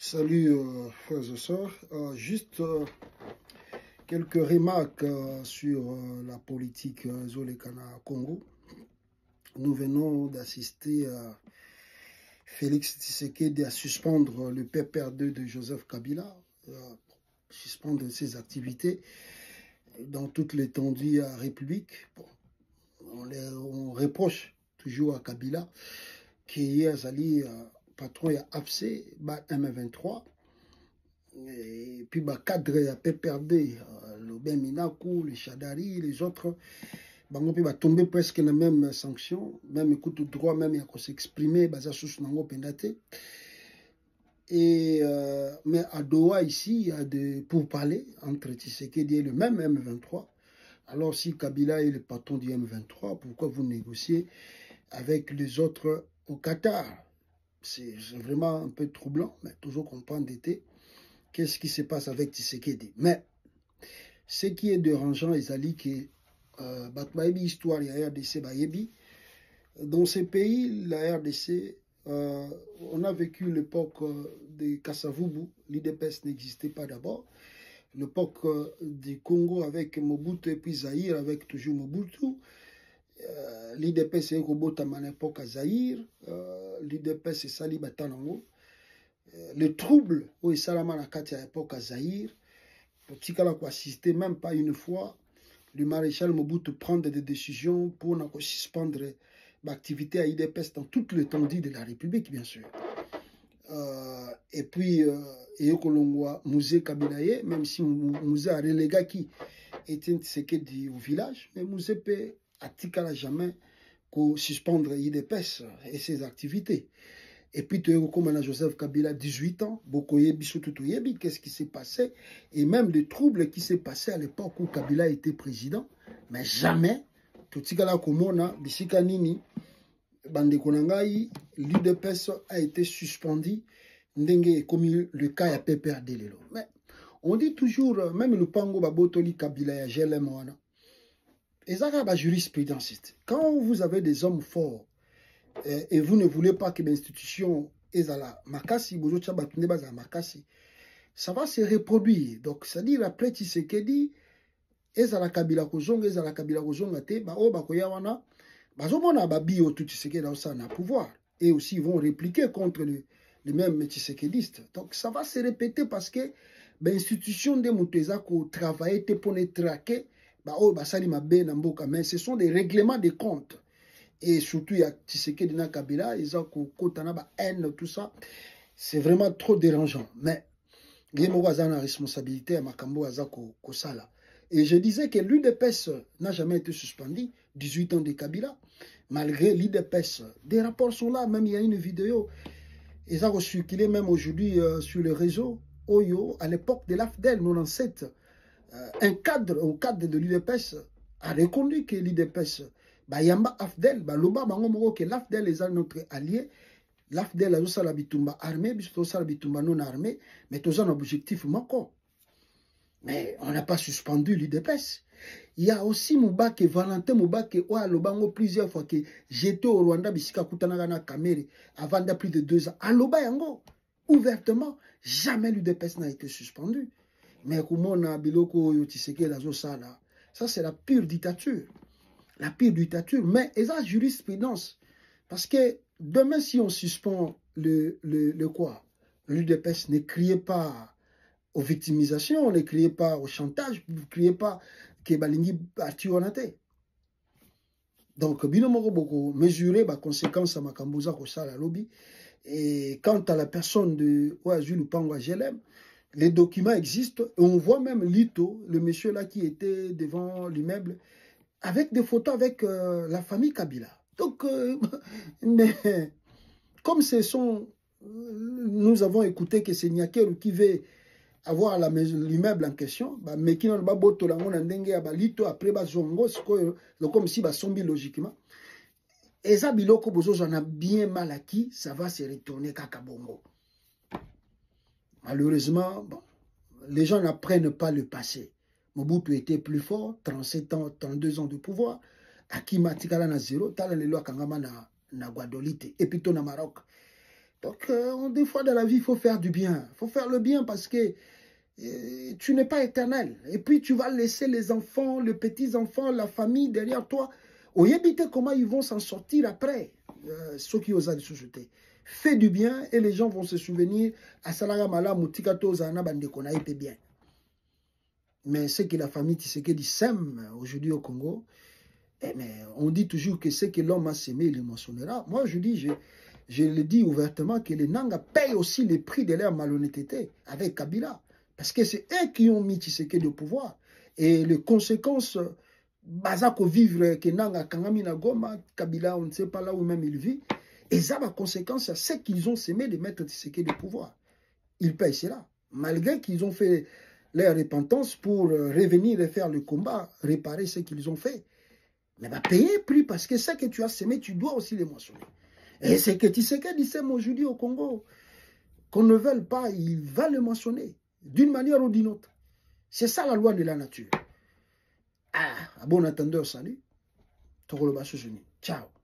Salut frères et sœurs. Juste quelques remarques sur la politique Zolekana Congo. Nous venons d'assister à Félix Tshisekedi à suspendre le PPR2 de Joseph Kabila, suspendre ses activités dans toute l'étendue de la République. Bon, on reproche toujours à Kabila qui est allé patron ya AFC, M23, et puis cadre ya PPRD, le Ben Minakou, les Chadari, les autres, bango puis tomber presque la même sanction, même écoute droit, même il s'exprimer, basa sous nango pendate. Et mais à Doha ici, il y a des pourparlers entre Tshisekedi et le même M23. Alors si Kabila est le patron du M23, pourquoi vous négociez avec les autres au Qatar? C'est vraiment un peu troublant, mais toujours comprendre d'été qu'est-ce qui se passe avec Tshisekedi. Mais ce qui est dérangeant, Ezali, que l'histoire de la RDC, dans ces pays, la RDC, on a vécu l'époque de Kassavubu, l'IDPS n'existait pas d'abord, l'époque du Congo avec Mobutu et puis Zaïre avec toujours Mobutu. L'IDPS est robot à l'époque à Zaïre, l'IDPS est sali batanango. Le trouble où il salama na kati à l'époque à Zaïre, pour tikala ko assister même pas une fois, le maréchal Mobutu prendre des décisions pour suspendre l'activité à l'IDPS dans toute l'étendue de la République, bien sûr. Et puis, Eyokolongwa Musée Kabilaye, même si Musée a relégué qui était ce qui dit au village, mais Musée peut à jamais qu'on suspendre l'IDPS et ses activités. Et puis, tu as comme Joseph Kabila, 18 ans, Bokoye Bissoutouyebi, qu'est-ce qui s'est passé? Et même des troubles qui s'est passé à l'époque où Kabila était président. Mais jamais, tout ce qu'on Bisika Nini, Bandekonangaï, l'IDPS a été suspendu, comme le cas à PPRD. Mais on dit toujours, même le Pango Babotoli Kabila, Jelemwana. Et ça, c'est la jurisprudence. Quand vous avez des hommes forts et vous ne voulez pas que l'institution est à la makasi, ça va se reproduire. Donc, c'est-à-dire, après Tshisekedi, est à la Kabila Kozong, est à la Kabila Kozong, pouvoir. Et aussi, ils vont répliquer contre les mêmes Tshisekedistes. Donc, ça va se répéter parce que l'institution de Mouteza qui travaille pour les traquer, mais ce sont des règlements de comptes. Et surtout, il y a Tshisekedi na Kabila, ils ont haine, tout ça. C'est vraiment trop dérangeant. Mais, il y a une responsabilité à Makambo Azako Kosala. Et je disais que l'UDPS n'a jamais été suspendu, 18 ans de Kabila, malgré l'UDPS. Des rapports sont là, même il y a une vidéo. Ils ont circulé même aujourd'hui sur le réseau Oyo, à l'époque de l'AFDEL 97. Un cadre, au cadre de l'UDPS, a reconnu que l'UDPS, Yamba AFDEL, Loba Bango que l'AFDEL est notre allié. L'AFDEL a aussi la bitumba armée, puisque la bitumba non armée, mais tous un objectif manquant. Mais on n'a pas suspendu l'UDPS. Il y a aussi Moubake, Valentin Moubake, Lobango plusieurs fois que j'étais au Rwanda, Bisika Kutanagana Kamere, avant de plus de 2 ans. À Lobayango, ouvertement, jamais l'UDPS n'a été suspendu. Mais comment on a biloko yotiseke la zosala, ça c'est la pure dictature. La pire dictature, mais ils ont jurisprudence. Parce que demain, si on suspend le quoi, l'UDPS, ne criez pas aux victimisations, ne criez pas au chantage, ne criez pas que Balingi Atuanate. Donc, binomoro beaucoup mesurer les conséquences à Makamboza Kosala lobby. Et quant à la personne de Ouazulu Pangwa Jelem, les documents existent. Et on voit même Lito, le monsieur là qui était devant l'immeuble, avec des photos avec la famille Kabila. Donc, mais comme ce sont, nous avons écouté que c'est Nyakeru qui veut avoir l'immeuble en question, mais qui n'a pas boto la mona ndenge ya balito après bazongo, comme si basombi logiquement. Et ça biloko bozo j'en a bien mal acquis, ça va se retourner kakabongo. Malheureusement, bon, les gens n'apprennent pas le passé. Mobutu était plus fort, 37 ans, 32 ans de pouvoir. Akima Tikala na zéro, tala le loi Kangama na Guadolite, et puis na Maroc. Donc, des fois dans la vie, il faut faire du bien. Il faut faire le bien parce que tu n'es pas éternel. Et puis, tu vas laisser les enfants, les petits-enfants, la famille derrière toi. Au yébité, comment ils vont s'en sortir après, ceux qui osent la société. Fais du bien et les gens vont se souvenir. Asalaga mala mutikato zana bande konaïpe bien. Mais ce que la famille Tshisekedi sème aujourd'hui au Congo, mais on dit toujours que ce que l'homme a semé, il le moissonnera. Moi, je dis, je le dis ouvertement que les Nanga payent aussi le prix de leur malhonnêteté avec Kabila. Parce que c'est eux qui ont mis Tshisekedi au pouvoir. Et les conséquences, Bazako vivre que Nanga Kangami na Goma, Kabila, on ne sait pas là où même il vit, et ça a conséquence à ce qu'ils ont semé de mettre Tshisekedi au pouvoir. Ils payent cela. Malgré qu'ils ont fait leur repentance pour revenir et faire le combat, réparer ce qu'ils ont fait. Mais va payer prix parce que ce que tu as semé, tu dois aussi les moissonner. Et c'est que Tshisekedi sème aujourd'hui au Congo. Qu'on ne veuille pas, il va le moissonner. D'une manière ou d'une autre. C'est ça la loi de la nature. Ah, à bon entendeur, salut. Ciao.